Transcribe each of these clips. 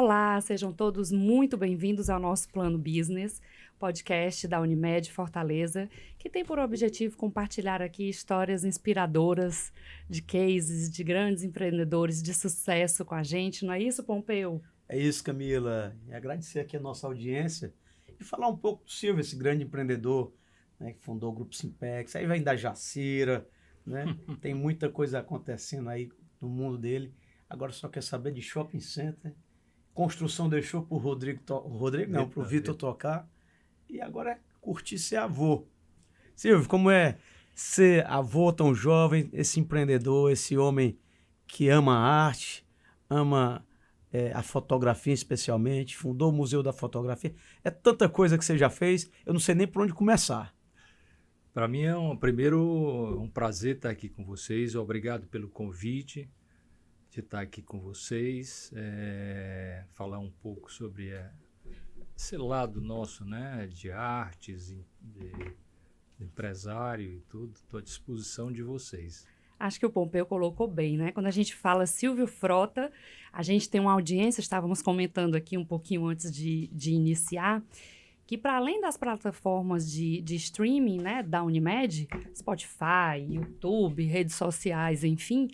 Olá, sejam todos muito bem-vindos ao nosso Plano Business, podcast da Unimed Fortaleza, que tem por objetivo compartilhar aqui histórias inspiradoras de cases, de grandes empreendedores de sucesso com a gente, não é isso, Pompeu? É isso, Camila. E agradecer aqui a nossa audiência e falar um pouco do Silvio, esse grande empreendedor, né, que fundou o Grupo Simpex, aí vem da Jacira, né? Tem muita coisa acontecendo aí no mundo dele. Agora só quer saber de shopping center. Construção deixou pro pro Vitor tocar. E agora é curtir ser avô. Silvio, como é ser avô tão jovem, esse empreendedor, esse homem que ama a arte, ama a fotografia especialmente, fundou o Museu da Fotografia. É tanta coisa que você já fez, eu não sei nem por onde começar. Para mim é primeiro um prazer estar aqui com vocês. Obrigado pelo convite de estar aqui com vocês, falar um pouco sobre esse lado nosso, né, de artes, de empresário e tudo. Estou à disposição de vocês. Acho que o Pompeu colocou bem, né? Quando a gente fala Silvio Frota, a gente tem uma audiência, estávamos comentando aqui um pouquinho antes de iniciar, que para além das plataformas de streaming, né, da Unimed, Spotify, YouTube, redes sociais, enfim,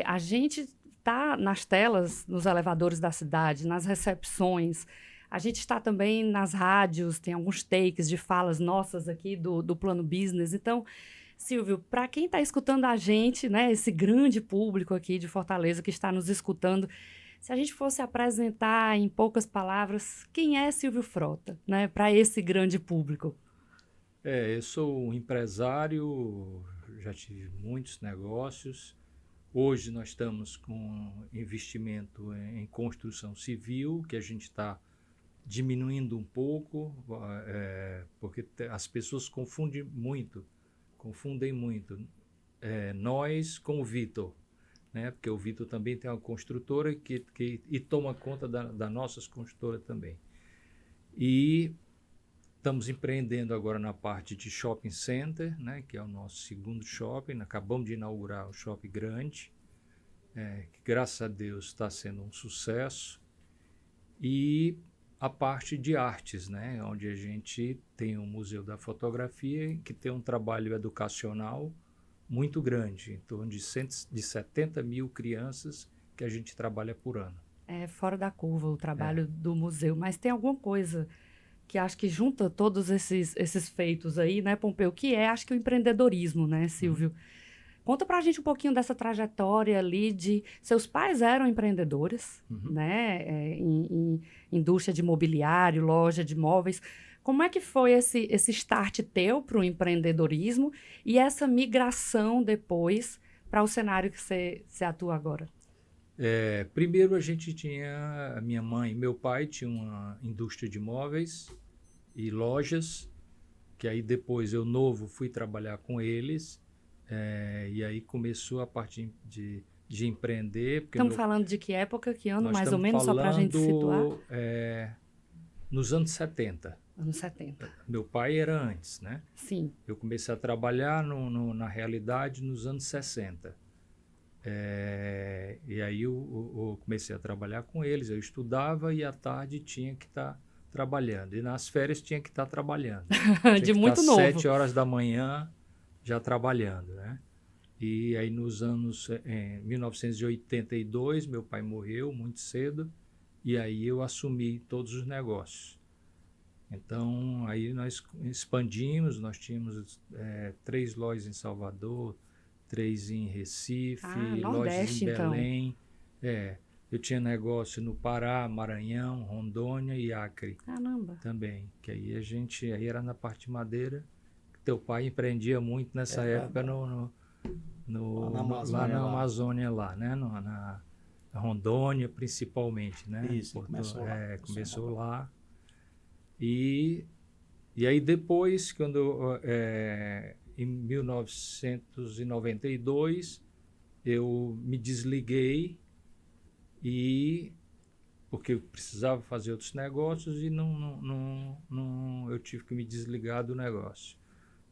a gente está nas telas, nos elevadores da cidade, nas recepções, a gente está também nas rádios, tem alguns takes de falas nossas aqui do Plano Business. Então, Silvio, para quem está escutando a gente, né, esse grande público aqui de Fortaleza que está nos escutando, se a gente fosse apresentar em poucas palavras, quem é Silvio Frota, né, para esse grande público? Eu sou um empresário, já tive muitos negócios. Hoje nós estamos com investimento em construção civil, que a gente está diminuindo um pouco, porque as pessoas confundem muito nós com o Vitor, né? Porque o Vitor também tem uma construtora e toma conta das nossas construtoras também. E estamos empreendendo agora na parte de shopping center, né? Que é o nosso segundo shopping. Acabamos de inaugurar um shopping grande, que graças a Deus está sendo um sucesso. E a parte de artes, né, onde a gente tem o Museu da Fotografia, que tem um trabalho educacional muito grande, em torno de 70 mil crianças que a gente trabalha por ano. É fora da curva o trabalho do museu, mas tem alguma coisa que acho que junta todos esses feitos aí, né, Pompeu, que acho que o empreendedorismo, né, Silvio? Conta pra gente um pouquinho dessa trajetória ali de... Seus pais eram empreendedores, né? Em indústria de mobiliário, loja de móveis. Como é que foi esse start teu para o empreendedorismo e essa migração depois para o cenário que você atua agora? Primeiro a minha mãe e meu pai tinham uma indústria de móveis e lojas, que aí depois eu novo fui trabalhar com eles. E aí começou a parte de empreender. Estamos falando de que época, que ano, mais ou menos, só para a gente situar? situar? Nos anos 70. Anos 70. Meu pai era antes, né? Sim. Eu comecei a trabalhar na realidade nos anos 60. E aí eu comecei a trabalhar com eles. Eu estudava e à tarde tinha que estar trabalhando. E nas férias tinha que estar trabalhando. De muito novo. 7 horas da manhã já trabalhando, né? E aí em 1982, meu pai morreu muito cedo, e aí eu assumi todos os negócios. Então, aí nós expandimos, nós tínhamos 3 lojas em Salvador, 3 em Recife, lojas em Belém. Então. Eu tinha negócio no Pará, Maranhão, Rondônia e Acre. Caramba! Também, que aí aí era na parte de madeira. Teu pai empreendia muito nessa época lá na Amazônia, lá, né? Na Rondônia, principalmente, né? Isso, começou lá. E aí depois, em 1992, eu me desliguei porque eu precisava fazer outros negócios e eu tive que me desligar do negócio.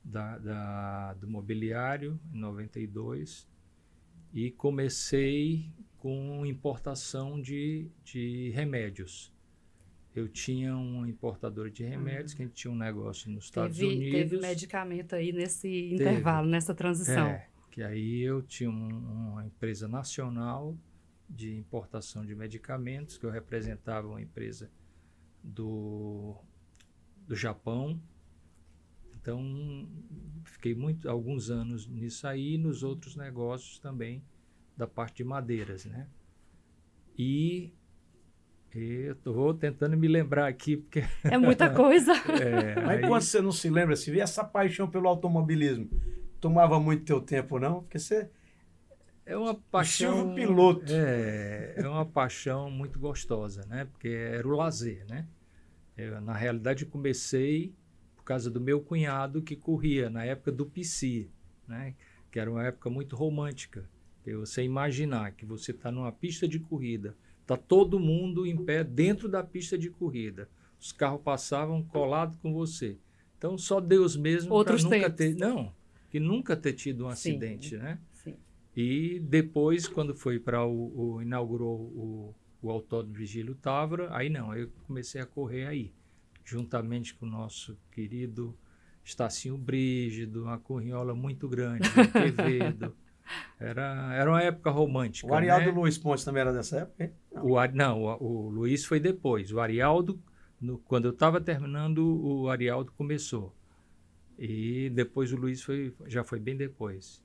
Do mobiliário em 92 e comecei com importação de remédios. Eu tinha uma importadora de remédios, que a gente tinha um negócio nos Estados Unidos. Teve medicamento aí nesse intervalo, nessa transição. Que aí eu tinha uma empresa nacional de importação de medicamentos, que eu representava uma empresa do Japão. Então, fiquei alguns anos nisso aí, e nos outros negócios também, da parte de madeiras, né? E eu vou tentando me lembrar aqui, porque... É muita coisa. Mas quando você não se lembra, se vê essa paixão pelo automobilismo, tomava muito teu tempo, não? Porque você... É uma paixão... Silvio piloto. É uma paixão muito gostosa, né? Porque era o lazer, né? Na realidade, eu comecei por causa do meu cunhado, que corria na época do PC, né? Que era uma época muito romântica. Você imaginar que você está numa pista de corrida, está todo mundo em pé dentro da pista de corrida. Os carros passavam colado com você. Então, só Deus mesmo para nunca ter... Não, que nunca ter tido um acidente, né? Sim. E depois, quando foi para inaugurou o Autódromo Vigílio Távora, aí não, eu comecei a correr aí, juntamente com o nosso querido Estacinho Brígido, uma corriola muito grande, Quevedo. Era uma época romântica. O Arialdo, né? Luiz Pontes também era dessa época, hein? O Luiz foi depois. O Arialdo, quando eu estava terminando, o Arialdo começou. E depois o Luiz já foi bem depois.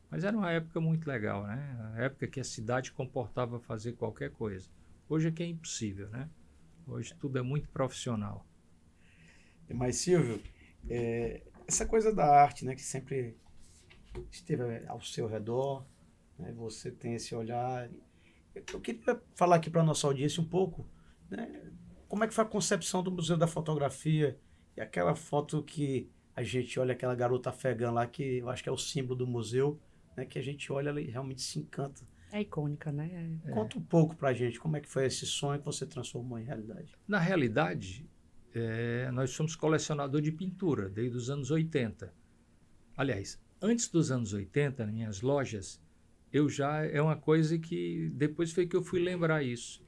Mas era uma época muito legal, né? A época que a cidade comportava fazer qualquer coisa. Hoje é que é impossível, né? Hoje tudo é muito profissional. Mas, Silvio, essa coisa da arte, né, que sempre esteve ao seu redor, né, você tem esse olhar. Eu queria falar aqui para a nossa audiência um pouco, né, como é que foi a concepção do Museu da Fotografia e aquela foto que a gente olha, aquela garota afegã lá, que eu acho que é o símbolo do museu, né, que a gente olha e realmente se encanta. É icônica, né? Conta um pouco para a gente como é que foi esse sonho que você transformou em realidade. Na realidade, nós somos colecionador de pintura desde os anos 80. Aliás, antes dos anos 80, nas minhas lojas, é uma coisa que depois foi que eu fui lembrar isso.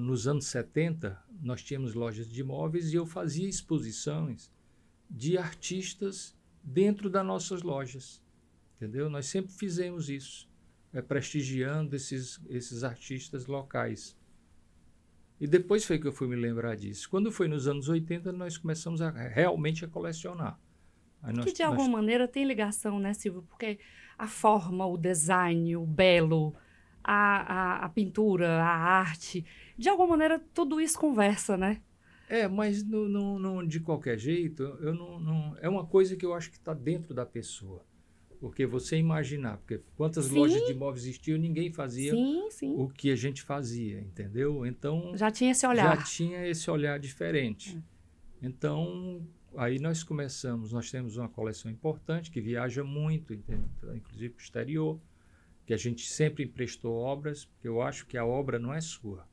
Nos anos 70, nós tínhamos lojas de imóveis e eu fazia exposições de artistas dentro das nossas lojas, entendeu? Nós sempre fizemos isso, prestigiando esses artistas locais. E depois foi que eu fui me lembrar disso. Quando foi nos anos 80, nós começamos realmente a colecionar. Que de alguma maneira tem ligação, né, Silvio? Porque a forma, o design, o belo, a pintura, a arte, de alguma maneira tudo isso conversa, né? Mas não, de qualquer jeito, é uma coisa que eu acho que está dentro da pessoa. Porque você imaginar, porque quantas lojas de imóveis existiam, ninguém fazia o que a gente fazia, entendeu? Então... Já tinha esse olhar. Já tinha esse olhar diferente. Então, aí nós temos uma coleção importante, que viaja muito, inclusive para o exterior, que a gente sempre emprestou obras, porque eu acho que a obra não é sua.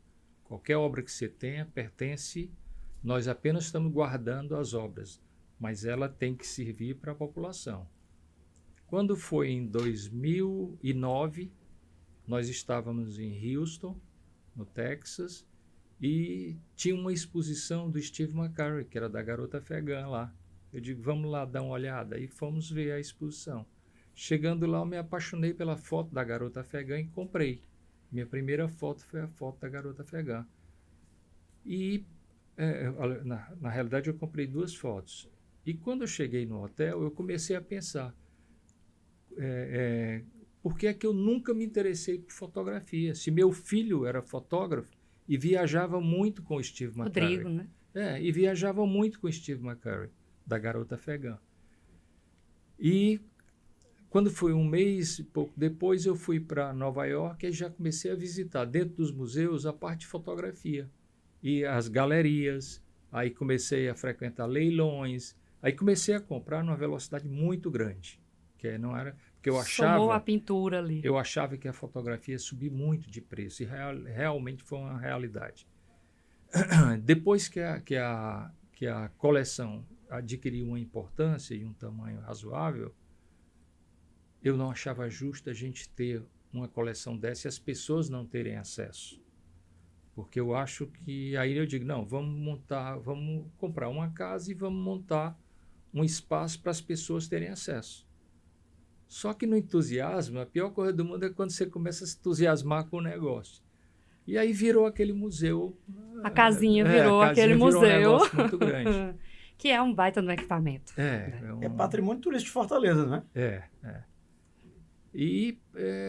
Qualquer obra que você tenha pertence, nós apenas estamos guardando as obras, mas ela tem que servir para a população. Quando foi em 2009, nós estávamos em Houston, no Texas, e tinha uma exposição do Steve McCurry, que era da Garota Afegã lá. Eu digo, vamos lá dar uma olhada. E fomos ver a exposição. Chegando lá, eu me apaixonei pela foto da Garota Afegã e comprei. Minha primeira foto foi a foto da Garota Afegã. E, na realidade, eu comprei 2 fotos. E quando eu cheguei no hotel, eu comecei a pensar, por que é que eu nunca me interessei por fotografia? Se meu filho era fotógrafo e viajava muito com o Steve McCurry. Rodrigo, né? E viajava muito com o Steve McCurry, da Garota Afegã. E quando foi um mês e pouco depois, eu fui para Nova York e já comecei a visitar dentro dos museus a parte de fotografia e as galerias. Aí comecei a frequentar leilões. Aí comecei a comprar numa velocidade muito grande, que não era, porque eu achava. Somou a pintura ali. Eu achava que a fotografia ia subir muito de preço e realmente foi uma realidade. Depois que a coleção adquiriu uma importância e um tamanho razoável, eu não achava justo a gente ter uma coleção dessa e as pessoas não terem acesso. Porque eu acho que aí eu digo, não, vamos comprar uma casa e vamos montar um espaço para as pessoas terem acesso. Só que no entusiasmo, a pior coisa do mundo é quando você começa a se entusiasmar com o negócio. E aí virou aquele museu. A casinha virou a casinha aquele virou museu. Um negócio muito grande. Que é um baita no equipamento. É patrimônio turístico de Fortaleza, não é? E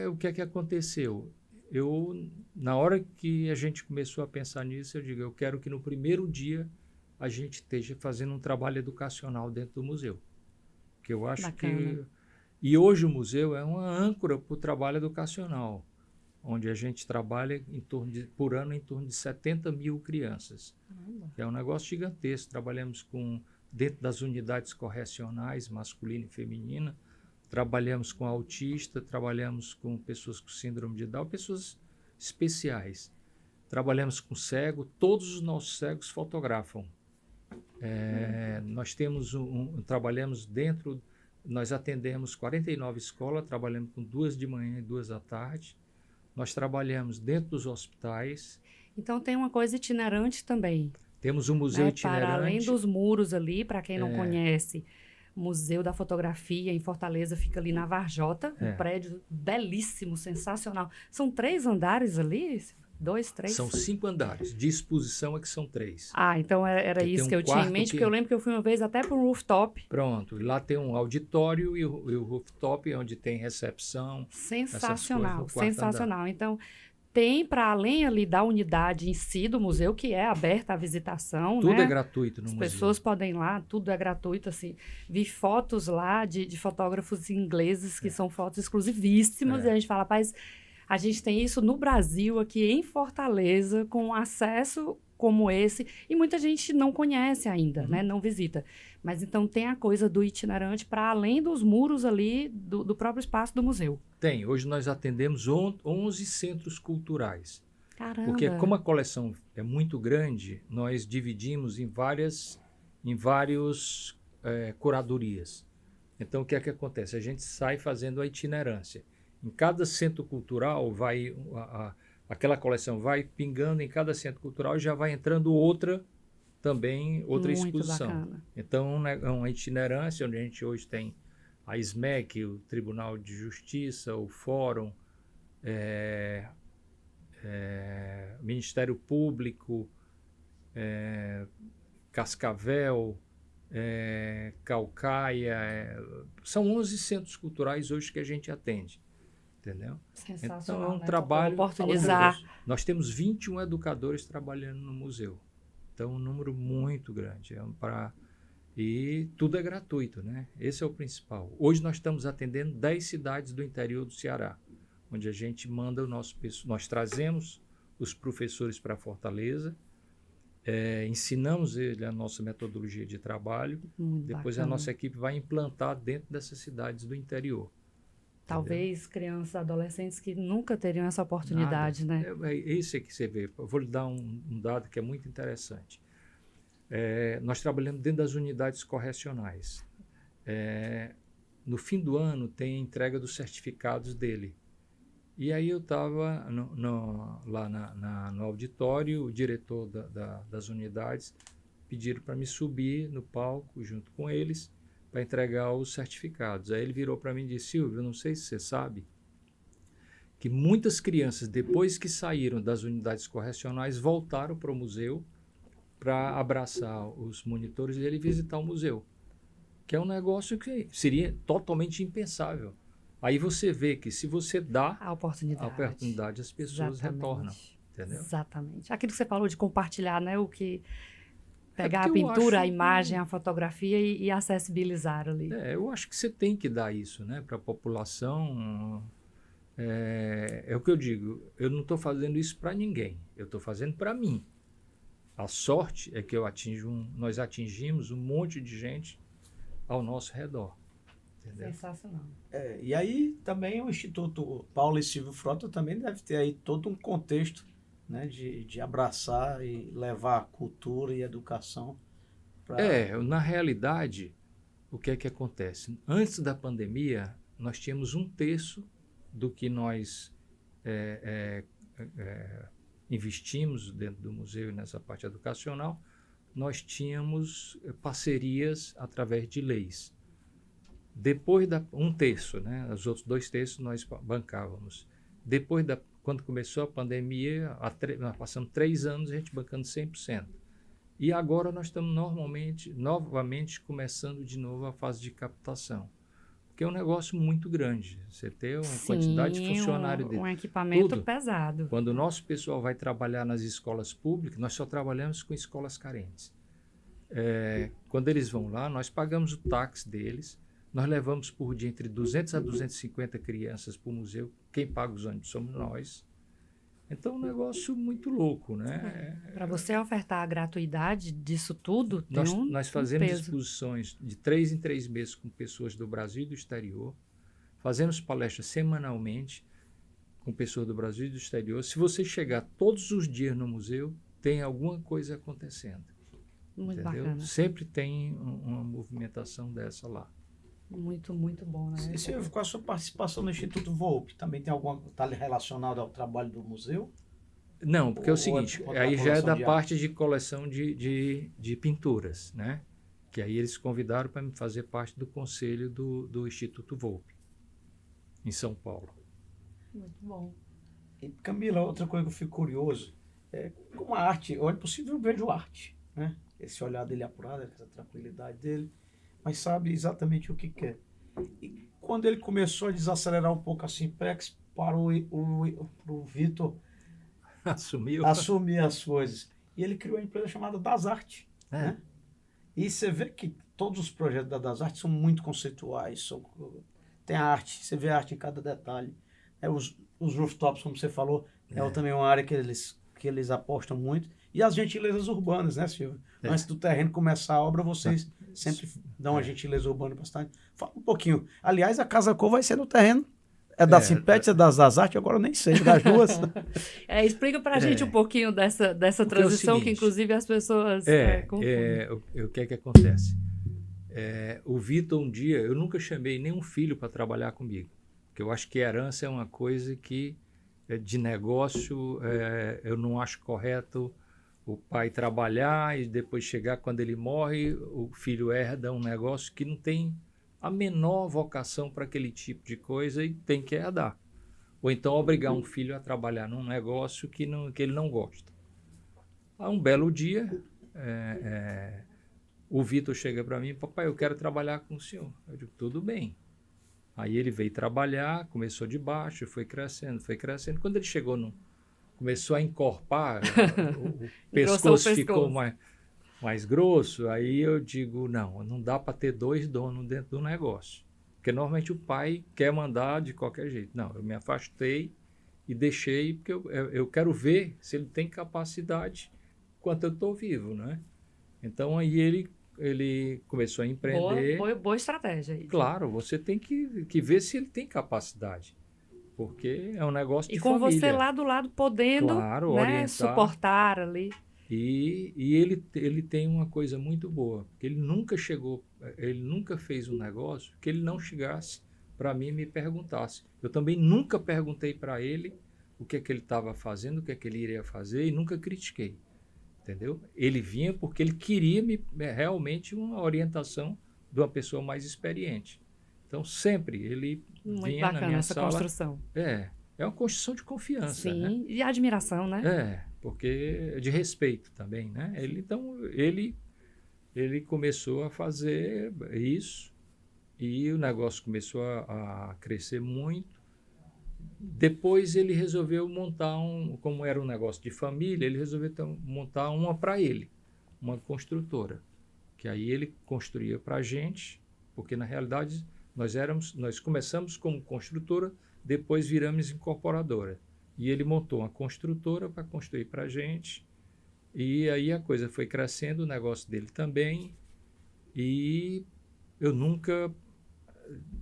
o que é que aconteceu? Na hora que a gente começou a pensar nisso, eu digo, eu quero que no primeiro dia a gente esteja fazendo um trabalho educacional dentro do museu. Que eu acho Bacana. E hoje o museu é uma âncora para o trabalho educacional, onde a gente trabalha por ano em torno de 70 mil crianças. É um negócio gigantesco. Trabalhamos dentro das unidades correcionais, masculina e feminina, trabalhamos com autista, trabalhamos com pessoas com síndrome de Down, pessoas especiais. Trabalhamos com cego, todos os nossos cegos fotografam. Nós trabalhamos nós atendemos 49 escolas, trabalhamos com 2 de manhã e 2 da tarde. Nós trabalhamos dentro dos hospitais. Então tem uma coisa itinerante também. Temos um museu itinerante. Para além dos muros ali, para quem não conhece, o Museu da Fotografia em Fortaleza fica ali na Varjota, um prédio belíssimo, sensacional. São 3 andares ali? 2, 3? São 5 andares. De exposição é que são 3. Ah, então era isso que eu tinha em mente, porque eu lembro que eu fui uma vez até para um rooftop. Pronto. E lá tem um auditório e o rooftop, onde tem recepção. Sensacional, sensacional. Então, tem para além ali da unidade em si do museu, que é aberta à visitação, tudo né? É gratuito no museu. museu. As pessoas podem ir lá, tudo é gratuito, assim. Vi fotos lá de fotógrafos ingleses, que são fotos exclusivíssimas, e a gente fala, rapaz, a gente tem isso no Brasil, aqui em Fortaleza, com acesso como esse, e muita gente não conhece ainda, né? Não visita. Mas então tem a coisa do itinerante para além dos muros ali do próprio espaço do museu. Tem. Hoje nós atendemos 11 centros culturais. Caramba! Porque como a coleção é muito grande, nós dividimos em várias curadorias. Então, o que é que acontece? A gente sai fazendo a itinerância. Em cada centro cultural, aquela coleção vai pingando em cada centro cultural e já vai entrando outra Muito exposição. Bacana. Então, é uma itinerância onde a gente hoje tem a SMEC, o Tribunal de Justiça, o Fórum, Ministério Público, Cascavel, Caucaia. São 11 centros culturais hoje que a gente atende. Entendeu? Sensacional. Então, é um né? trabalho. Oportunizar. Nós temos 21 educadores trabalhando no museu. Então, um número muito grande. E tudo é gratuito, né? Esse é o principal. Hoje nós estamos atendendo 10 cidades do interior do Ceará, onde a gente manda nós trazemos os professores para Fortaleza, ensinamos a nossa metodologia de trabalho, depois bacana. A nossa equipe vai implantar dentro dessas cidades do interior. Talvez crianças, adolescentes que nunca teriam essa oportunidade, né? Isso é que você vê. Eu vou lhe dar um dado que é muito interessante. Nós trabalhamos dentro das unidades correcionais. No fim do ano tem a entrega dos certificados dele. E aí eu estava lá no auditório, o diretor das unidades pediram para me subir no palco junto com eles para entregar os certificados. Aí ele virou para mim e disse, Silvio, eu não sei se você sabe, que muitas crianças, depois que saíram das unidades correcionais, voltaram para o museu para abraçar os monitores e ele visitar o museu, que é um negócio que seria totalmente impensável. Aí você vê que se você dá a oportunidade as pessoas retornam. Entendeu? Exatamente. Aquilo que você falou de compartilhar, né? O que... Pegar a pintura, a imagem, a fotografia e acessibilizar ali. Eu acho que você tem que dar isso, né, para a população. É o que eu digo, eu não estou fazendo isso para ninguém, eu estou fazendo para mim. A sorte é que nós atingimos um monte de gente ao nosso redor. Entendeu? Sensacional. E aí também o Instituto Paulo e Silvio Frota também deve ter aí todo um contexto, né, de abraçar e levar cultura e educação para... Na realidade, o que é que acontece? Antes da pandemia, nós tínhamos 1/3 do que nós investimos dentro do museu e nessa parte educacional, nós tínhamos parcerias através de leis. Depois um terço, né? Os outros 2 terços nós bancávamos. Depois quando começou a pandemia, nós passamos 3 anos a gente bancando 100%. E agora nós estamos novamente começando de novo a fase de captação. Porque é um negócio muito grande. Você tem uma quantidade de funcionários um equipamento tudo. pesado. Quando o nosso pessoal vai trabalhar nas escolas públicas, nós só trabalhamos com escolas carentes. Quando eles vão lá, nós pagamos o táxi deles, nós levamos por dia entre 200 a 250 crianças para o museu. Quem paga os ônibus somos nós. Então, é um negócio muito louco, né? Para você ofertar a gratuidade disso tudo, tem nós fazemos peso. exposições de 3 em 3 meses com pessoas do Brasil e do exterior. Fazemos palestras semanalmente com pessoas do Brasil e do exterior. Se você chegar todos os dias no museu, tem alguma coisa acontecendo. Muito entendeu? bacana. Sempre tem uma movimentação dessa lá. Muito, muito bom, né? E Silvio, com a sua participação no Instituto Volpe, também tem alguma está relacionado ao trabalho do museu? Não, porque é o seguinte, aí já é da de parte de coleção de pinturas, né? Que aí eles convidaram para me fazer parte do conselho do Instituto Volpe, em São Paulo. Muito bom. E, Camila, outra coisa que eu fico curioso, como a arte, olha, possível eu vejo arte, né? Esse olhar dele apurado, essa tranquilidade dele, mas sabe exatamente o que quer. E quando ele começou a desacelerar um pouco a Simpex, para o Vitor assumir as coisas. E ele criou uma empresa chamada Das Arte. Né? E você vê que todos os projetos da Das Arte são muito conceituais. Tem arte, você vê arte em cada detalhe. Os rooftops, como você falou, também uma área que eles apostam muito. E as gentilezas urbanas, né, Silvio? Antes do terreno começar a obra, vocês sempre dão uma gentileza urbana para a cidade. Fala um pouquinho. Aliás, a Casa Cor vai ser no terreno. É da Simpex, é das Artes, agora eu nem sei, das duas. Explica para a gente um pouquinho dessa transição, que inclusive as pessoas confundem. O que é que acontece? O Vitor, um dia, eu nunca chamei nenhum filho para trabalhar comigo, porque eu acho que herança é uma coisa que, de negócio, eu não acho correto o pai trabalhar e depois chegar, quando ele morre, o filho herda um negócio que não tem a menor vocação para aquele tipo de coisa e tem que herdar. Ou então obrigar um filho a trabalhar num negócio que ele não gosta. Há um belo dia, o Vitor chega para mim: papai, eu quero trabalhar com o senhor. Eu digo: tudo bem. Aí ele veio trabalhar, começou de baixo, foi crescendo. Quando ele chegou começou a encorpar, o pescoço ficou mais grosso, aí eu digo: não dá para ter 2 donos dentro do negócio. Porque normalmente o pai quer mandar de qualquer jeito. Não, eu me afastei e deixei, porque eu quero ver se ele tem capacidade enquanto eu estou vivo, né? Então aí ele começou a empreender. Boa estratégia. Claro, você tem que ver se ele tem capacidade. Porque é um negócio de família. E com você lá do lado podendo, claro, né, orientar, suportar ali. E ele tem uma coisa muito boa, porque ele nunca fez um negócio que ele não chegasse para mim e me perguntasse. Eu também nunca perguntei para ele o que é que ele estava fazendo, o que é que ele iria fazer, e nunca critiquei, entendeu? Ele vinha porque ele queria realmente uma orientação de uma pessoa mais experiente. Então, sempre ele muito vinha na minha essa sala. Construção. É uma construção de confiança. Sim, né? E admiração, né? Porque de respeito também, né? Ele começou a fazer isso e o negócio começou a crescer muito. Depois ele resolveu montar como era um negócio de família, ele resolveu montar uma para ele, uma construtora, que aí ele construía para a gente, porque na realidade nós começamos como construtora, depois viramos incorporadora. E ele montou uma construtora para construir para a gente. E aí a coisa foi crescendo, o negócio dele também. E eu nunca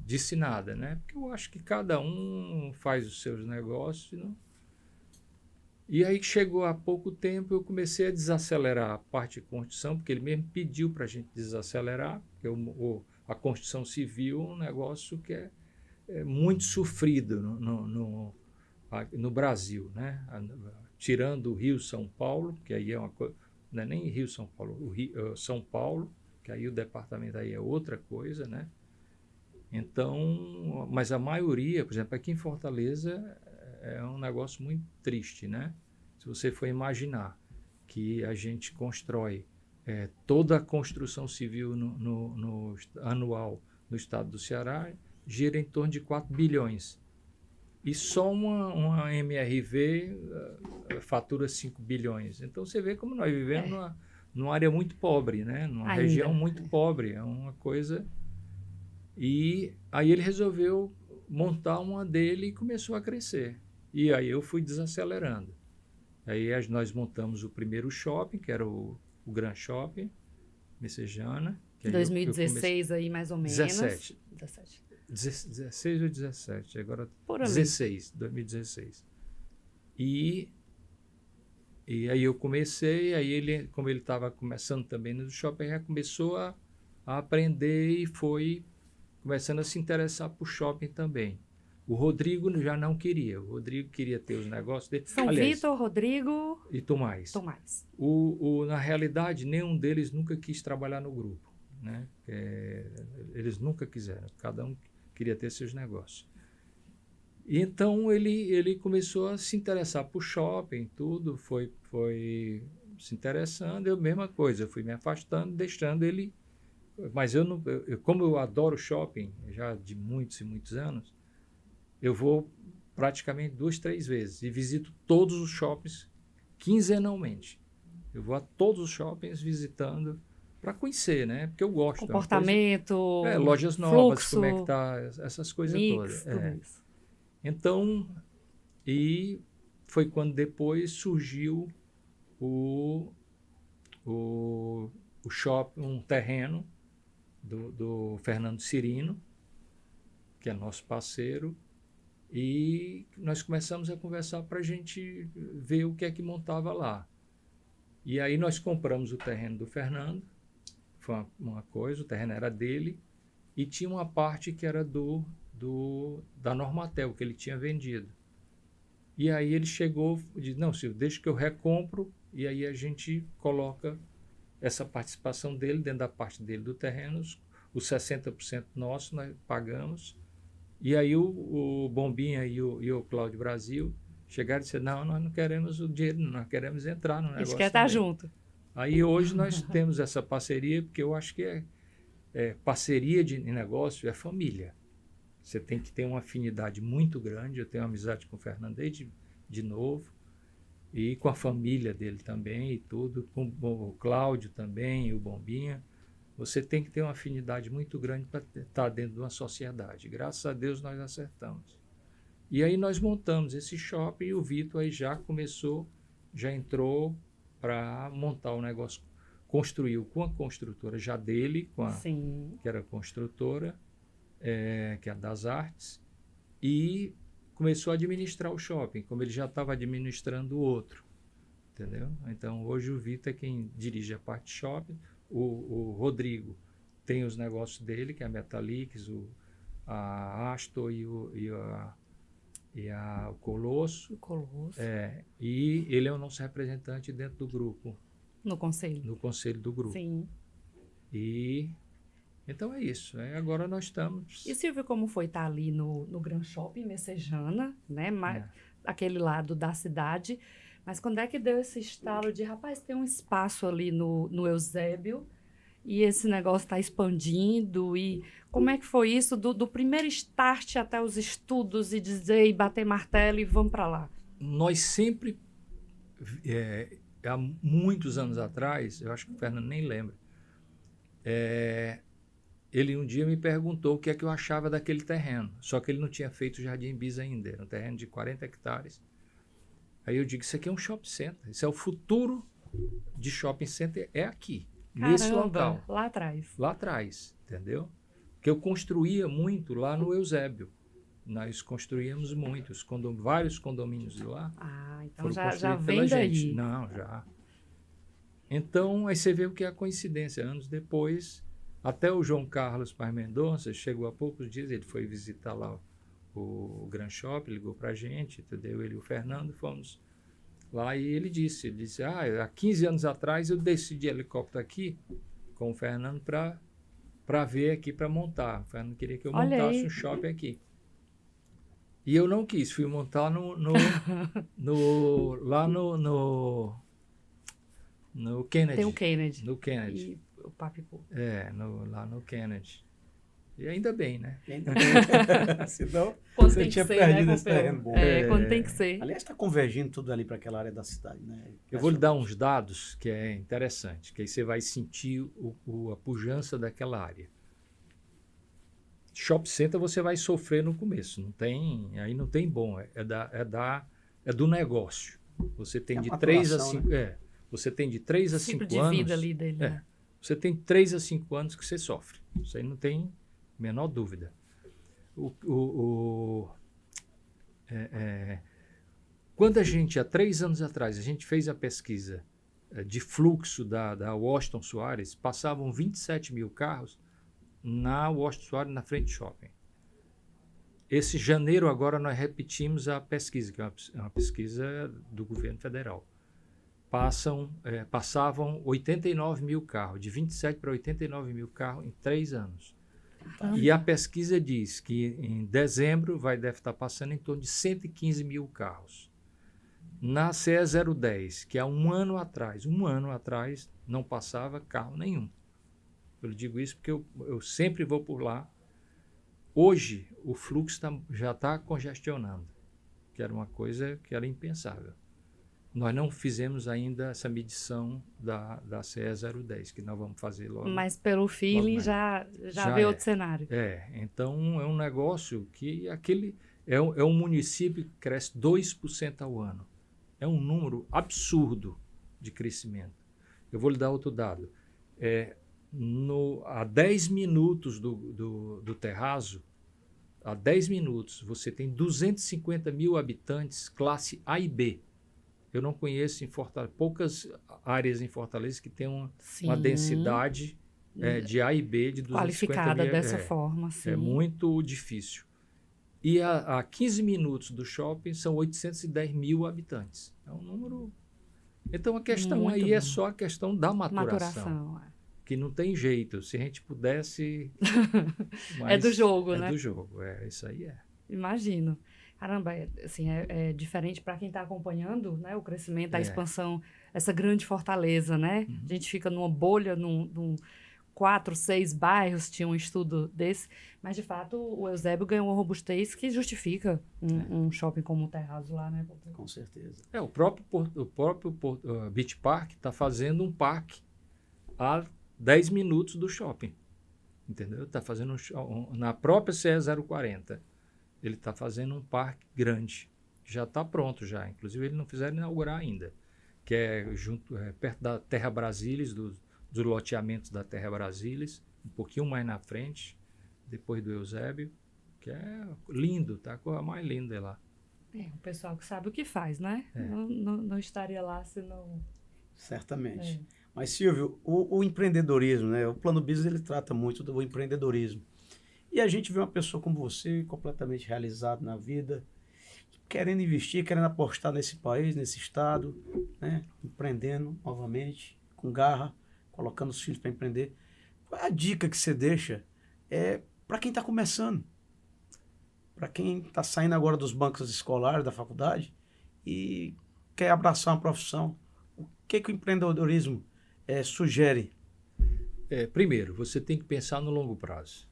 disse nada, né? Porque eu acho que cada um faz os seus negócios. Não? E aí chegou há pouco tempo, eu comecei a desacelerar a parte de construção, porque ele mesmo pediu para a gente desacelerar, porque a construção civil é um negócio que é muito sofrido no Brasil, né? Tirando o Rio São Paulo, que aí é uma coisa, não é nem Rio São Paulo, São Paulo, que aí o departamento aí é outra coisa, né? Então, mas a maioria, por exemplo, aqui em Fortaleza é um negócio muito triste, né? Se você for imaginar que a gente constrói toda a construção civil no anual no estado do Ceará gira em torno de 4 bilhões. E só uma MRV fatura 5 bilhões. Então você vê como nós vivemos numa área muito pobre, né? Numa região muito pobre. É uma coisa. E aí ele resolveu montar uma dele e começou a crescer. E aí eu fui desacelerando. Aí nós montamos o primeiro shopping, que era o Gran Shopping, Messejana. Que 2016 aí, mais ou menos. 17. 16 ou 17, agora por ali. 2016. E aí eu comecei, aí ele, como ele estava começando também no shopping, já começou a aprender e foi começando a se interessar por shopping também. O Rodrigo já não queria, o Rodrigo queria ter os negócios dele. São Vitor, Rodrigo e Tomás. Na realidade, nenhum deles nunca quis trabalhar no grupo, né? Eles nunca quiseram, cada um queria ter seus negócios. E então ele começou a se interessar por shopping, tudo, foi se interessando, eu mesma coisa, eu fui me afastando, deixando ele, mas como eu adoro shopping, já de muitos e muitos anos, eu vou praticamente 2, 3 vezes e visito todos os shoppings quinzenalmente. Eu vou a todos os shoppings visitando para conhecer, né? Porque eu gosto. Comportamento, lojas novas, fluxo, como é que tá, essas coisas todas. Tudo isso. Então, e foi quando depois surgiu o shopping, um terreno do Fernando Cirino, que é nosso parceiro, e nós começamos a conversar para a gente ver o que é que montava lá. E aí nós compramos o terreno do Fernando, foi uma coisa, o terreno era dele, e tinha uma parte que era da Normatel, que ele tinha vendido. E aí ele chegou e disse, não, Silvio, deixa que eu recompro, e aí a gente coloca essa participação dele dentro da parte dele do terreno, os 60% nosso nós pagamos, e aí o Bombinha e o Cláudio Brasil chegaram e disseram, não, nós não queremos o dinheiro, nós queremos entrar no negócio. A gente quer estar junto. Aí hoje nós temos essa parceria, porque eu acho que parceria de negócio é família. Você tem que ter uma afinidade muito grande. Eu tenho amizade com o Fernando de novo, e com a família dele também, e tudo, com o Cláudio também, e o Bombinha. Você tem que ter uma afinidade muito grande para estar dentro de uma sociedade. Graças a Deus nós acertamos. E aí nós montamos esse shopping, e o Vitor aí já entrou para montar o negócio. Construiu com a construtora já dele, que era a construtora, que é a das artes, e começou a administrar o shopping, como ele já estava administrando o outro, entendeu? Então, hoje o Vitor é quem dirige a parte shopping, o Rodrigo tem os negócios dele, que é a Metalix, a Astor e o Colosso. E ele é o nosso representante dentro do grupo. No conselho. No conselho do grupo. Sim. E então é isso. Agora nós estamos... E Silvio, como foi estar ali no Gran Shopping Messejana, né? Aquele lado da cidade. Mas quando é que deu esse estalo de, rapaz, tem um espaço ali no Eusébio e esse negócio está expandindo? E como é que foi isso do primeiro start até os estudos e dizer e bater martelo e vamos para lá? Nós sempre, há muitos anos atrás, eu acho que o Fernando nem lembra, ele um dia me perguntou o que é que eu achava daquele terreno. Só que ele não tinha feito o Jardim Bis ainda, era um terreno de 40 hectares. Aí eu digo, isso aqui é um shopping center, isso é o futuro de shopping center, é aqui, nesse local. Lá atrás. Lá atrás, entendeu? Porque eu construía muito lá no Eusébio. Nós construíamos muitos, vários condomínios de lá. Então já vem daí. Gente. Não, já. Então, aí você vê o que é a coincidência. Anos depois, até o João Carlos Paz Mendonça chegou há poucos dias, ele foi visitar lá o Grand Shopping, ligou para a gente, entendeu? Ele e o Fernando fomos lá e ele disse, há 15 anos atrás eu desci de helicóptero aqui com o Fernando para ver aqui, para montar. O Fernando queria que eu Olha montasse aí. um shopping aqui. E eu não quis, fui montar lá no Kennedy. Tem o Kennedy. No Kennedy. E o Papipu. Lá no Kennedy. E ainda bem, né? Senão, Quando você tem que tinha ser, perdido né, esse terreno bom. quando tem que ser. Aliás, está convergindo tudo ali para aquela área da cidade, né? Eu vou lhe dar uns dados que é interessante, que aí você vai sentir a pujança daquela área. Shopping center você vai sofrer no começo, aí não tem bom, é do negócio. Você tem É de uma 3 a maturação, 5, você tem de 3 a Ciclo 5 de anos. vida ali dele, né? Você tem 3 a 5 anos que você sofre. Isso aí não tem a menor dúvida. Quando há 3 anos atrás, a gente fez a pesquisa de fluxo da Washington Soares, passavam 27 mil carros na Washington Soares, na frente do shopping. Esse janeiro agora nós repetimos a pesquisa, que é uma pesquisa do governo federal. Passavam 89 mil carros, de 27 para 89 mil carros em 3 anos. E a pesquisa diz que em dezembro deve estar passando em torno de 115 mil carros. Na CE 010, que há um ano atrás, não passava carro nenhum. Eu digo isso porque eu sempre vou por lá. Hoje, o fluxo já está congestionando, que era uma coisa que era impensável. Nós não fizemos ainda essa medição da CE 010, que nós vamos fazer logo. Mas pelo feeling já vê outro cenário. Então é um negócio que é um município que cresce 2% ao ano. É um número absurdo de crescimento. Eu vou lhe dar outro dado. A 10 minutos do Terrazo, a 10 minutos, você tem 250 mil habitantes, classe A e B. Eu não conheço em Fortaleza, poucas áreas em Fortaleza que tem uma densidade de A e B de 250 qualificada mil. dessa forma, sim. É muito difícil. E a 15 minutos do shopping são 810 mil habitantes. É um número... Então a questão Muito aí bom. é só a questão da maturação. Que não tem jeito. Se a gente pudesse... É do jogo, né? É do jogo, isso aí é. Imagino. Caramba, assim, é diferente para quem está acompanhando, né, o crescimento, a expansão, essa grande fortaleza, né? Uhum. A gente fica numa bolha, num 4, 6 bairros, tinha um estudo desse, mas de fato o Eusébio ganhou uma robustez que justifica um shopping como o Terrazo lá, né? Com certeza. O próprio Beach Park está fazendo um parque a 10 minutos do shopping, entendeu? Está fazendo na própria CE 040. Ele está fazendo um parque grande, já está pronto já. Inclusive, eles não fizeram inaugurar ainda, que é perto da Terra Brasília, dos loteamentos da Terra Brasília, um pouquinho mais na frente, depois do Eusébio, que é lindo, tá? A coisa mais linda lá. O pessoal que sabe o que faz, né? Não estaria lá se não... Certamente. Mas, Silvio, o empreendedorismo, né? O Plano Business, ele trata muito do empreendedorismo. E a gente vê uma pessoa como você, completamente realizado na vida, querendo investir, querendo apostar nesse país, nesse estado, né? Empreendendo novamente, com garra, colocando os filhos para empreender. Qual é a dica que você deixa para quem está começando? Para quem está saindo agora dos bancos escolares, da faculdade, e quer abraçar uma profissão? O que o empreendedorismo sugere? Primeiro, você tem que pensar no longo prazo.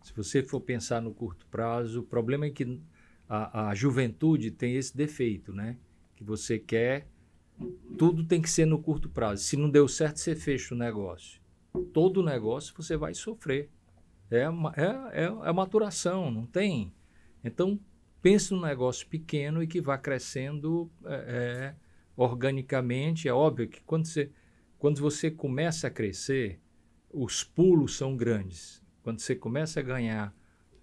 Se você for pensar no curto prazo, o problema é que a juventude tem esse defeito, né? Que você quer... Tudo tem que ser no curto prazo. Se não deu certo, você fecha o negócio. Todo negócio você vai sofrer. É maturação, não tem? Então, pense num negócio pequeno e que vá crescendo organicamente. É óbvio que quando você começa a crescer, os pulos são grandes. Quando você começa a ganhar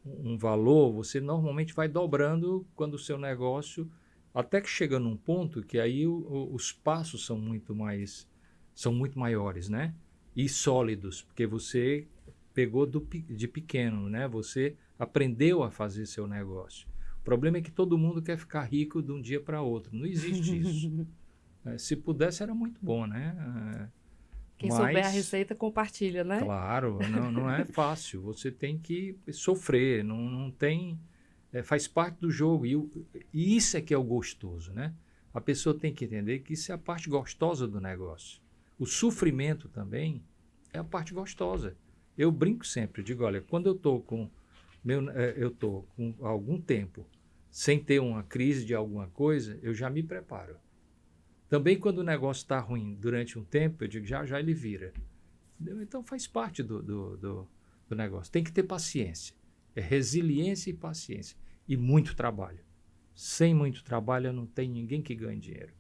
um valor, você normalmente vai dobrando quando o seu negócio, até que chega num ponto que aí os passos são muito maiores, né? E sólidos, porque você pegou de pequeno, né? Você aprendeu a fazer seu negócio. O problema é que todo mundo quer ficar rico de um dia para outro. Não existe isso. Se pudesse, era muito bom, né? Quem souber a receita, compartilha, né? Claro, não é fácil. Você tem que sofrer, não tem... faz parte do jogo. E isso é que é o gostoso, né? A pessoa tem que entender que isso é a parte gostosa do negócio. O sofrimento também é a parte gostosa. Eu brinco sempre, eu digo, olha, quando eu estou com algum tempo sem ter uma crise de alguma coisa, eu já me preparo. Também quando o negócio está ruim durante um tempo, eu digo, já ele vira. Entendeu? Então faz parte do negócio. Tem que ter paciência. É resiliência e paciência. E muito trabalho. Sem muito trabalho, não tem ninguém que ganhe dinheiro.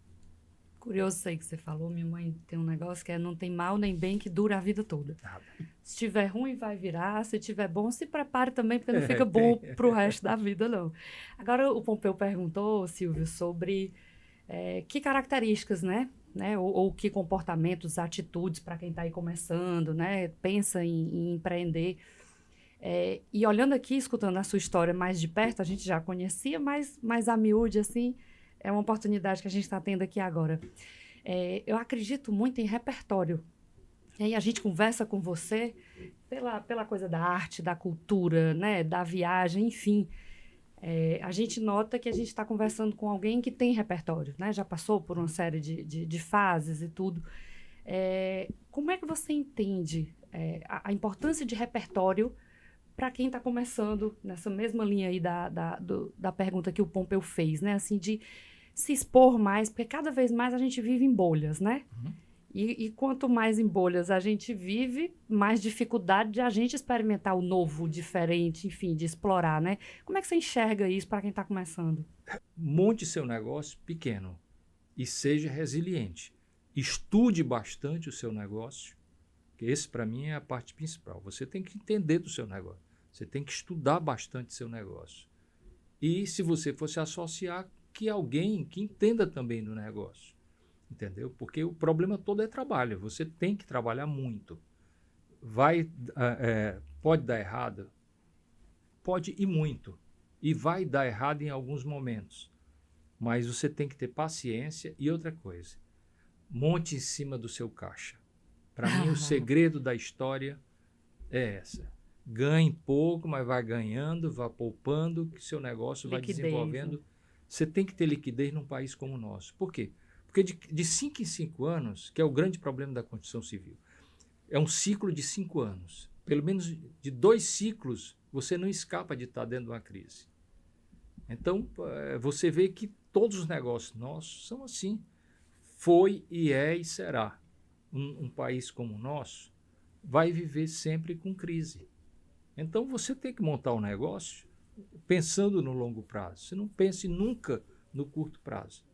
Curioso isso aí que você falou. Minha mãe tem um negócio que é não tem mal nem bem que dura a vida toda. Nada. Se estiver ruim, vai virar. Se estiver bom, se prepare também, porque não fica bom para o resto da vida, não. Agora, o Pompeu perguntou, Silvio, sobre que características, né? Ou que comportamentos, atitudes para quem está aí começando, né? Pensa em empreender. E olhando aqui, escutando a sua história mais de perto, a gente já conhecia, mas a miúde, assim, é uma oportunidade que a gente está tendo aqui agora. Eu acredito muito em repertório. E aí a gente conversa com você pela coisa da arte, da cultura, né, da viagem, enfim. A gente nota que a gente está conversando com alguém que tem repertório, né? Já passou por uma série de fases e tudo. Como é que você entende a importância de repertório para quem está começando nessa mesma linha aí da pergunta que o Pompeu fez, né? Assim, de se expor mais, porque cada vez mais a gente vive em bolhas, né? Uhum. E quanto mais em bolhas a gente vive, mais dificuldade de a gente experimentar o novo, o diferente, enfim, de explorar, né? Como é que você enxerga isso para quem está começando? Monte seu negócio pequeno e seja resiliente. Estude bastante o seu negócio, que esse, para mim, é a parte principal. Você tem que entender do seu negócio. Você tem que estudar bastante seu negócio. E, se você for se associar, que alguém que entenda também do negócio. Entendeu? Porque o problema todo é trabalho. Você tem que trabalhar muito. Pode dar errado? Pode e muito. E vai dar errado em alguns momentos. Mas você tem que ter paciência. E outra coisa, monte em cima do seu caixa. Para mim, o segredo da história é essa. Ganhe pouco, mas vai ganhando, vai poupando, que seu negócio vai desenvolvendo. Você tem que ter liquidez num país como o nosso. Por quê? Porque de 5 em 5 anos, que é o grande problema da construção civil, é um ciclo de 5 anos. Pelo menos de 2 ciclos, você não escapa de estar dentro de uma crise. Então, você vê que todos os negócios nossos são assim. Foi e é e será. Um país como o nosso vai viver sempre com crise. Então, você tem que montar um negócio pensando no longo prazo. Você não pense nunca no curto prazo.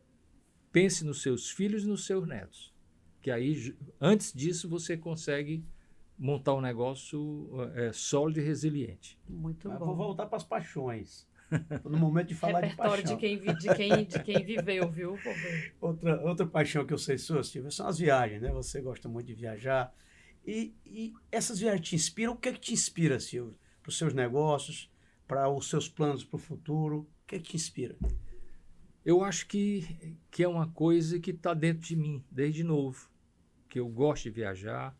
Pense nos seus filhos e nos seus netos. Que aí, antes disso, você consegue montar um negócio sólido e resiliente. Muito bom. Vou voltar para as paixões. No momento de falar de paixão. Repertório de quem viveu, viu? Outra paixão que eu sei sua, Silvia, são as viagens, né? Você gosta muito de viajar. E essas viagens te inspiram? O que é que te inspira, Silvio? Para os seus negócios, para os seus planos para o futuro? O que é que te inspira? Eu acho que é uma coisa que está dentro de mim, desde novo. Que eu gosto de viajar.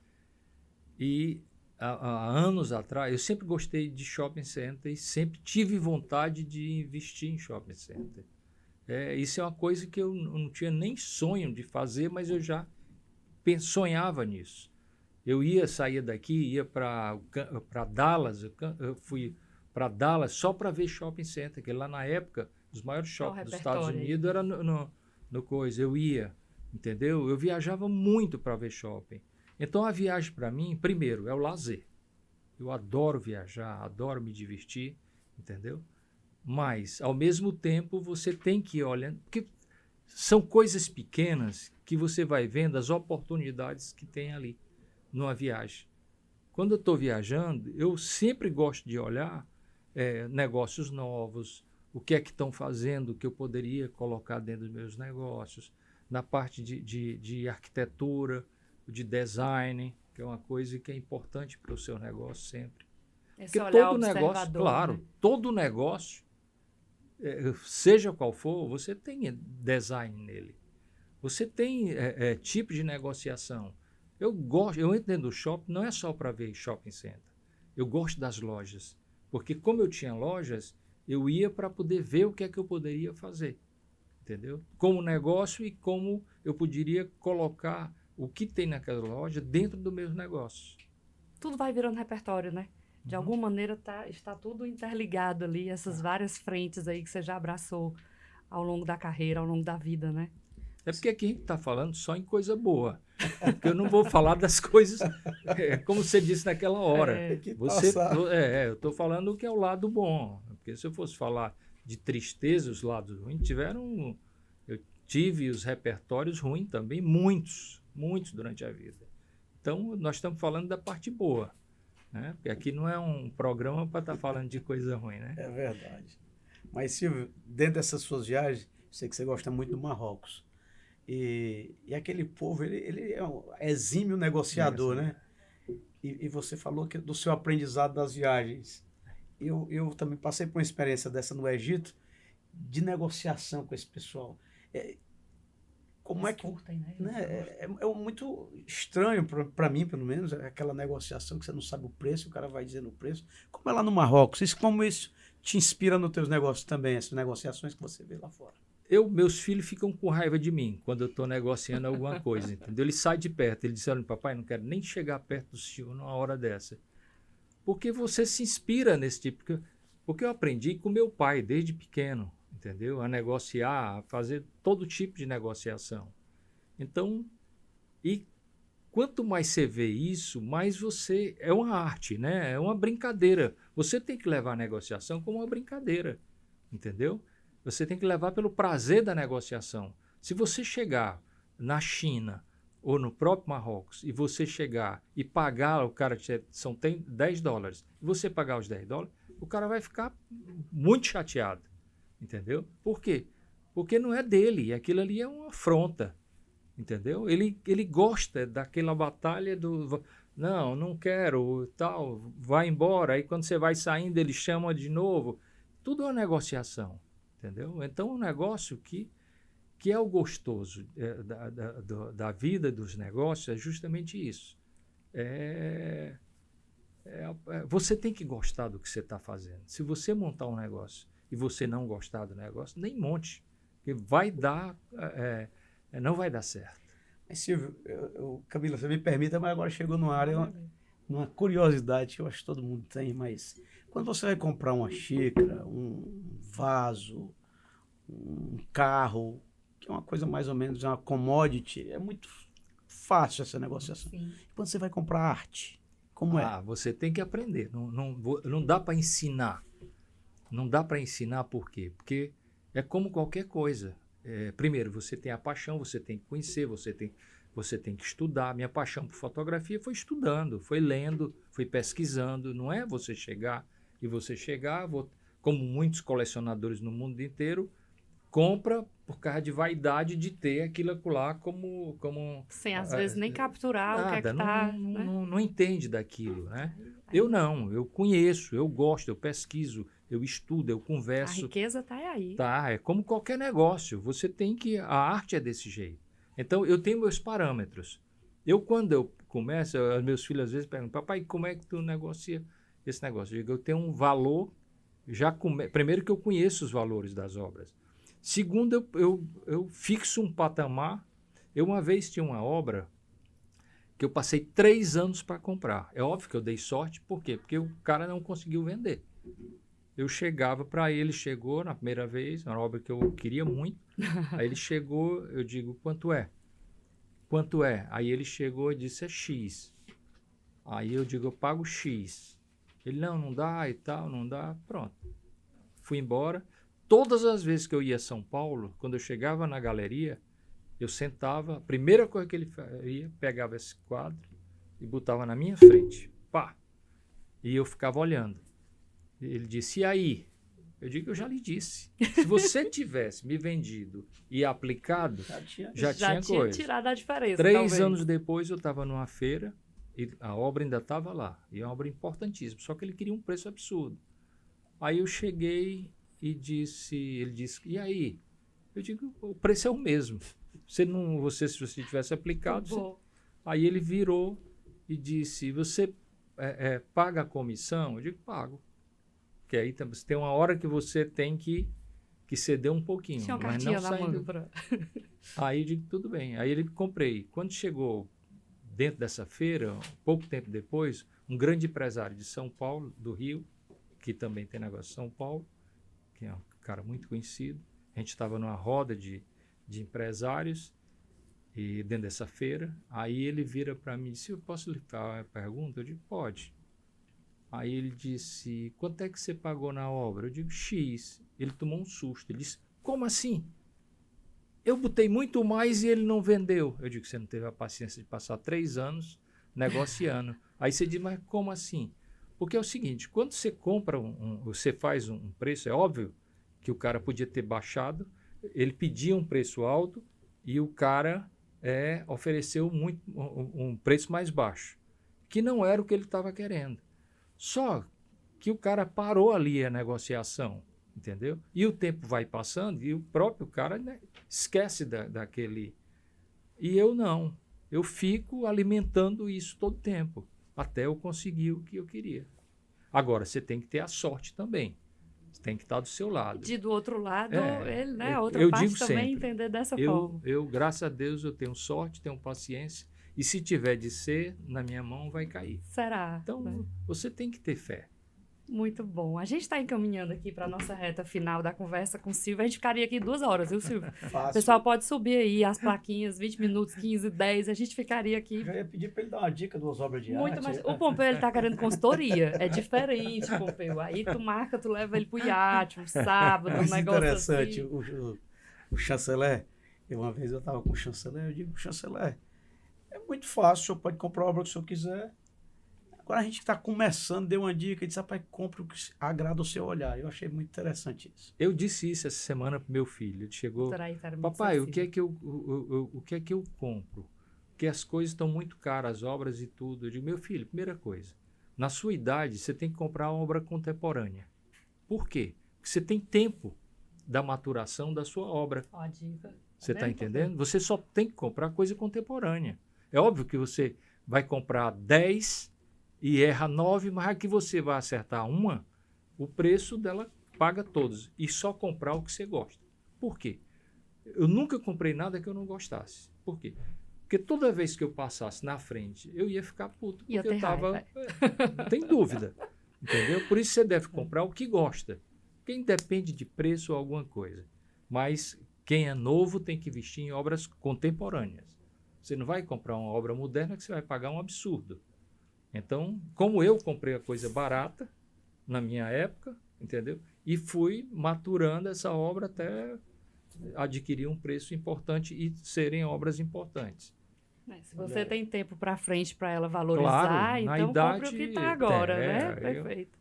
E há anos atrás, eu sempre gostei de shopping center e sempre tive vontade de investir em shopping center. Isso é uma coisa que eu não tinha nem sonho de fazer, mas eu já sonhava nisso. Eu saía daqui, ia para Dallas, eu fui para Dallas só para ver shopping center, que lá na época, os maiores shoppings dos Estados Unidos era no coisa. Eu ia, entendeu? Eu viajava muito para ver shopping. Então, a viagem, para mim, primeiro, é o lazer. Eu adoro viajar, adoro me divertir, entendeu? Mas, ao mesmo tempo, você tem que ir olhando, porque são coisas pequenas que você vai vendo as oportunidades que tem ali, numa viagem. Quando eu estou viajando, eu sempre gosto de olhar negócios novos, o que é que estão fazendo, que eu poderia colocar dentro dos meus negócios, na parte de arquitetura, de design, que é uma coisa que é importante para o seu negócio sempre. Esse porque olhar todo negócio, claro, né? todo negócio seja qual for, você tem design nele. Você tem tipo de negociação. Eu entro dentro do shopping, não é só para ver shopping center. Eu gosto das lojas. Porque como eu tinha lojas, eu ia para poder ver o que é que eu poderia fazer. Entendeu? Como negócio e como eu poderia colocar o que tem naquela loja dentro dos meus negócios. Tudo vai virando repertório, né? De alguma maneira está tudo interligado ali, essas várias frentes aí que você já abraçou ao longo da carreira, ao longo da vida, né? É porque aqui a gente está falando só em coisa boa. Porque eu não vou falar das coisas, como você disse naquela hora. Eu estou falando o que é o lado bom. Porque se eu fosse falar de tristeza, os lados ruins, eu tive os repertórios ruins também, muitos durante a vida. Então, nós estamos falando da parte boa. Né? Porque aqui não é um programa para estar falando de coisa ruim, né? É verdade. Mas, Silvio, dentro dessas suas viagens, sei que você gosta muito do Marrocos. E aquele povo, ele é um exímio negociador, né? E você falou do seu aprendizado das viagens. Eu também passei por uma experiência dessa no Egito, de negociação com esse pessoal. Como é que... É muito estranho para mim, pelo menos, aquela negociação que você não sabe o preço, o cara vai dizendo o preço. Como é lá no Marrocos? Como isso te inspira nos teus negócios também, essas negociações que você vê lá fora? Meus filhos ficam com raiva de mim quando eu estou negociando alguma coisa, entendeu? Eles saem de perto, eles dizem, papai, não quero nem chegar perto do senhor numa hora dessa. Porque você se inspira nesse tipo... Porque eu aprendi com meu pai desde pequeno, entendeu? A negociar, a fazer todo tipo de negociação. Então, e quanto mais você vê isso, mais você... É uma arte, né? É uma brincadeira. Você tem que levar a negociação como uma brincadeira, entendeu? Você tem que levar pelo prazer da negociação. Se você chegar na China ou no próprio Marrocos e você chegar e pagar, o cara tem $10, e você pagar os $10, o cara vai ficar muito chateado, entendeu? Por quê? Porque não é dele, aquilo ali é uma afronta, entendeu? Ele gosta daquela batalha do... Não quero, tal, vai embora. Aí quando você vai saindo, ele chama de novo. Tudo é uma negociação. Entendeu? Então, um negócio que é o gostoso da vida dos negócios é justamente isso. Você tem que gostar do que você está fazendo. Se você montar um negócio e você não gostar do negócio, nem monte, porque não vai dar certo. Mas, Silvio, Camila, você me permita, mas agora chegou numa área, uma curiosidade que eu acho que todo mundo tem, mas quando você vai comprar uma xícara, um vaso, um carro, que é uma coisa mais ou menos, uma commodity, é muito fácil essa negociação. Sim. Quando você vai comprar arte, como é? Você tem que aprender, não dá para ensinar. Não dá para ensinar por quê? Porque é como qualquer coisa. Primeiro, você tem a paixão, você tem que conhecer, você tem que estudar. Minha paixão por fotografia foi estudando, foi lendo, foi pesquisando. Não é você chegar, como muitos colecionadores no mundo inteiro, compra por causa de vaidade de ter aquilo lá como sem às vezes nem capturar nada, o que é que está... Não entende daquilo, né? Eu conheço, eu gosto, eu pesquiso, eu estudo, eu converso. A riqueza está aí. É como qualquer negócio, a arte é desse jeito. Então, eu tenho meus parâmetros. Quando eu começo, meus filhos às vezes perguntam, papai, como é que tu negocia esse negócio? Eu digo, eu tenho um valor, primeiro que eu conheço os valores das obras. Segundo, eu fixo um patamar. Eu uma vez tinha uma obra que eu passei 3 anos para comprar. É óbvio que eu dei sorte, por quê? Porque o cara não conseguiu vender. Eu chegava para ele, chegou na primeira vez, uma obra que eu queria muito. Aí ele chegou, eu digo, quanto é? Quanto é? Aí ele chegou e disse, é X. Aí eu digo, eu pago X. Ele, não dá e tal, não dá. Pronto. Fui embora. Todas as vezes que eu ia a São Paulo, quando eu chegava na galeria, eu sentava, a primeira coisa que ele faria, pegava esse quadro e botava na minha frente. Pá! E eu ficava olhando. Ele disse, e aí? Eu digo, eu já lhe disse. Se você tivesse me vendido e aplicado, já tinha coisa. Tirado a diferença, 3 anos depois eu estava numa feira e a obra ainda estava lá. E é uma obra importantíssima, só que ele queria um preço absurdo. Aí eu cheguei e ele disse, e aí? Eu digo, o preço é o mesmo. Se você tivesse aplicado... Aí ele virou e disse, você paga a comissão? Eu digo, pago. Porque aí tem uma hora que você tem que ceder um pouquinho. Tinha uma mas cartinha não na saindo. mão pra... Aí eu digo, tudo bem. Aí ele comprei. Quando chegou dentro dessa feira, pouco tempo depois, um grande empresário de São Paulo, do Rio, que também tem negócio em São Paulo, que é um cara muito conhecido. A gente estava numa roda de empresários e dentro dessa feira. Aí ele vira para mim e disse, eu posso lhe fazer uma pergunta? Eu digo, pode. Aí ele disse, quanto é que você pagou na obra? Eu digo, X. Ele tomou um susto. Ele disse, como assim? Eu botei muito mais e ele não vendeu. Eu digo, você não teve a paciência de passar 3 anos negociando. Aí você diz, mas como assim? Porque é o seguinte, quando você compra, você faz um preço, é óbvio que o cara podia ter baixado, ele pedia um preço alto e o cara ofereceu um preço mais baixo, que não era o que ele estava querendo. Só que o cara parou ali a negociação, entendeu? E o tempo vai passando e o próprio cara, né, esquece daquele... E eu não. Eu fico alimentando isso todo o tempo, até eu conseguir o que eu queria. Agora, você tem que ter a sorte também. Você tem que estar do seu lado. Do outro lado, ele, né, a eu outra parte digo também sempre, entender dessa forma. Eu, graças a Deus, eu tenho sorte, tenho paciência. E se tiver de ser, na minha mão vai cair. Será? Então, né? Você tem que ter fé. Muito bom. A gente está encaminhando aqui para a nossa reta final da conversa com o Silvio. A gente ficaria aqui 2 horas, viu, Silvio? O pessoal pode subir aí as plaquinhas, 20 minutos, 15, 10. A gente ficaria aqui. Já ia pedir para ele dar uma dica de umas obras de Muito arte. mais. O Pompeu, ele tá querendo consultoria. É diferente, Pompeu. Aí tu marca, tu leva ele pro iate, um sábado, um negócio interessante, assim. O chanceler, uma vez eu estava com o chanceler, eu digo, chanceler, é muito fácil, o senhor pode comprar a obra que o senhor quiser. Agora a gente está começando, deu uma dica, disse, rapaz, compre o que agrada o seu olhar. Eu achei muito interessante isso. Eu disse isso essa semana pro meu filho. Ele chegou, papai, o que é que eu compro? Porque as coisas estão muito caras, as obras e tudo. Eu digo, meu filho, primeira coisa, na sua idade você tem que comprar uma obra contemporânea. Por quê? Porque você tem tempo da maturação da sua obra. Ó, a dica. Você está entendendo? Você só tem que comprar coisa contemporânea. É óbvio que você vai comprar 10 e erra 9, mas aqui você vai acertar uma, o preço dela paga todos. E só comprar o que você gosta. Por quê? Eu nunca comprei nada que eu não gostasse. Por quê? Porque toda vez que eu passasse na frente, eu ia ficar puto. Porque eu estava... Não tem dúvida. Entendeu? Por isso você deve comprar o que gosta. Quem depende de preço ou alguma coisa. Mas quem é novo tem que investir em obras contemporâneas. Você não vai comprar uma obra moderna que você vai pagar um absurdo. Então, como eu comprei a coisa barata na minha época, entendeu? E fui maturando essa obra até adquirir um preço importante e serem obras importantes. Se você tem tempo para frente para ela valorizar, claro, então idade, compre o que está agora, né? Perfeito.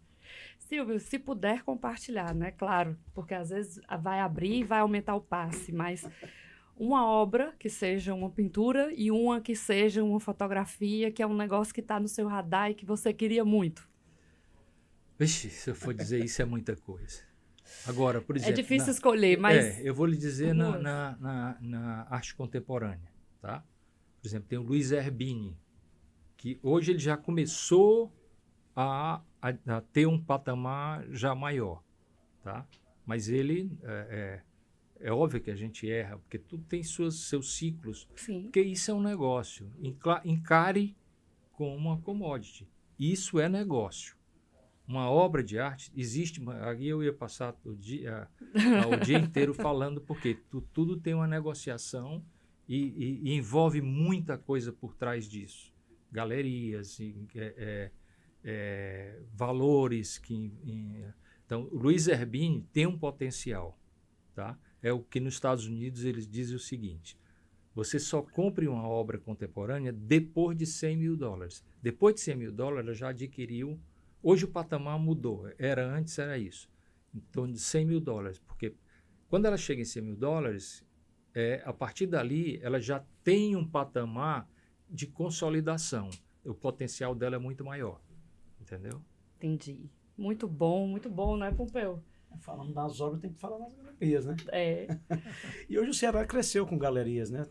Silvio, se puder compartilhar, né? Claro, porque às vezes vai abrir e vai aumentar o passe, mas uma obra que seja uma pintura e uma que seja uma fotografia, que é um negócio que está no seu radar e que você queria muito. Vixe, se eu for dizer isso é muita coisa. Agora, por exemplo... É difícil escolher, mas... eu vou lhe dizer na arte contemporânea, tá? Por exemplo, tem o Luiz Erbini, que hoje ele já começou a ter um patamar já maior, tá? Mas ele... É óbvio que a gente erra, porque tudo tem seus ciclos. Sim. Porque isso é um negócio. Encare como uma commodity. Isso é negócio. Uma obra de arte existe... Aí eu ia passar o dia inteiro falando, porque tudo tem uma negociação e envolve muita coisa por trás disso. Galerias, valores. Então, o Luiz Erbini tem um potencial, tá? É o que nos Estados Unidos eles dizem o seguinte: você só compre uma obra contemporânea depois de $100 mil. Depois de $100 mil, ela já adquiriu. Hoje o patamar mudou. Antes era isso. Em torno de $100 mil. Porque quando ela chega em $100 mil, a partir dali ela já tem um patamar de consolidação. O potencial dela é muito maior. Entendeu? Entendi. Muito bom, não é, Pompeu? Falando das obras, tem que falar nas galerias, né? É. E hoje o Ceará cresceu com galerias, né?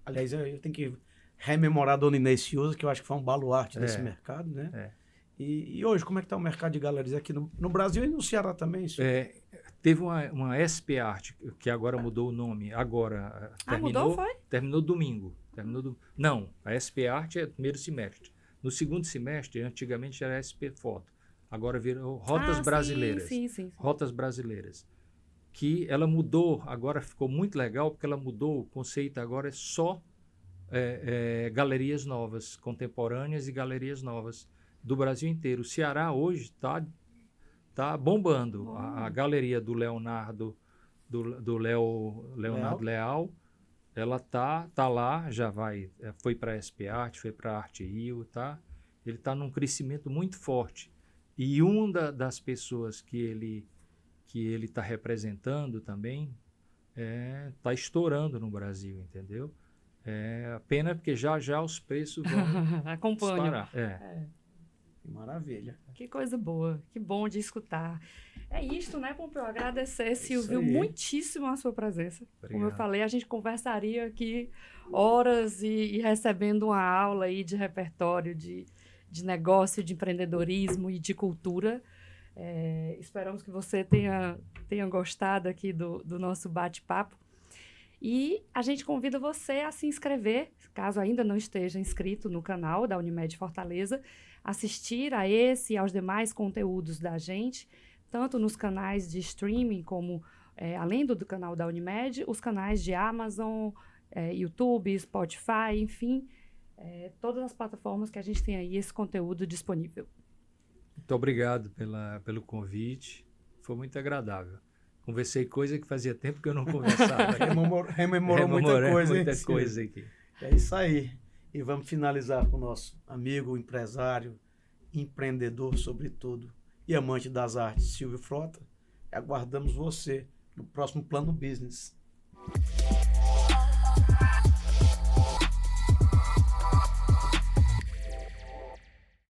Aliás, eu tenho que rememorar a dona Inês Ciuza, que eu acho que foi um baluarte desse mercado, né? E hoje, como é que está o mercado de galerias aqui no Brasil e no Ceará também? Teve uma SP Art, que agora mudou o nome. Agora terminou, mudou, foi? Terminou domingo. Não, a SP Art é primeiro semestre. No segundo semestre, antigamente era SP Foto. Agora virou Rotas Brasileiras. Sim. Rotas Brasileiras. Que ela mudou, agora ficou muito legal, porque ela mudou, o conceito agora é só galerias novas, contemporâneas e galerias novas do Brasil inteiro. O Ceará hoje tá bombando. A galeria do Leonardo, do Leonardo Leal, ela tá lá, foi para a SP Art, foi para a Arte Rio, tá? Ele está num crescimento muito forte. E uma das pessoas que ele está representando também está estourando no Brasil, entendeu? Pena porque já os preços vão Acompanho. disparar. Que maravilha. Que coisa boa, que bom de escutar. É isto, né, Pompeu? Agradecer, Silvio, muitíssimo a sua presença. Obrigado. Como eu falei, a gente conversaria aqui horas e recebendo uma aula aí de repertório, de negócio, de empreendedorismo e de cultura. Esperamos que você tenha gostado aqui do nosso bate-papo. E a gente convida você a se inscrever, caso ainda não esteja inscrito no canal da Unimed Fortaleza, assistir a esse e aos demais conteúdos da gente, tanto nos canais de streaming, como além do canal da Unimed, os canais de Amazon, YouTube, Spotify, enfim, todas as plataformas que a gente tem aí esse conteúdo disponível. Muito obrigado pelo convite, foi muito agradável. Conversei coisa que fazia tempo que eu não conversava. Rememorou muita coisa aqui. É isso aí. E vamos finalizar com o nosso amigo, empresário, empreendedor, sobretudo, e amante das artes, Silvio Frota. Aguardamos você no próximo Plano Business.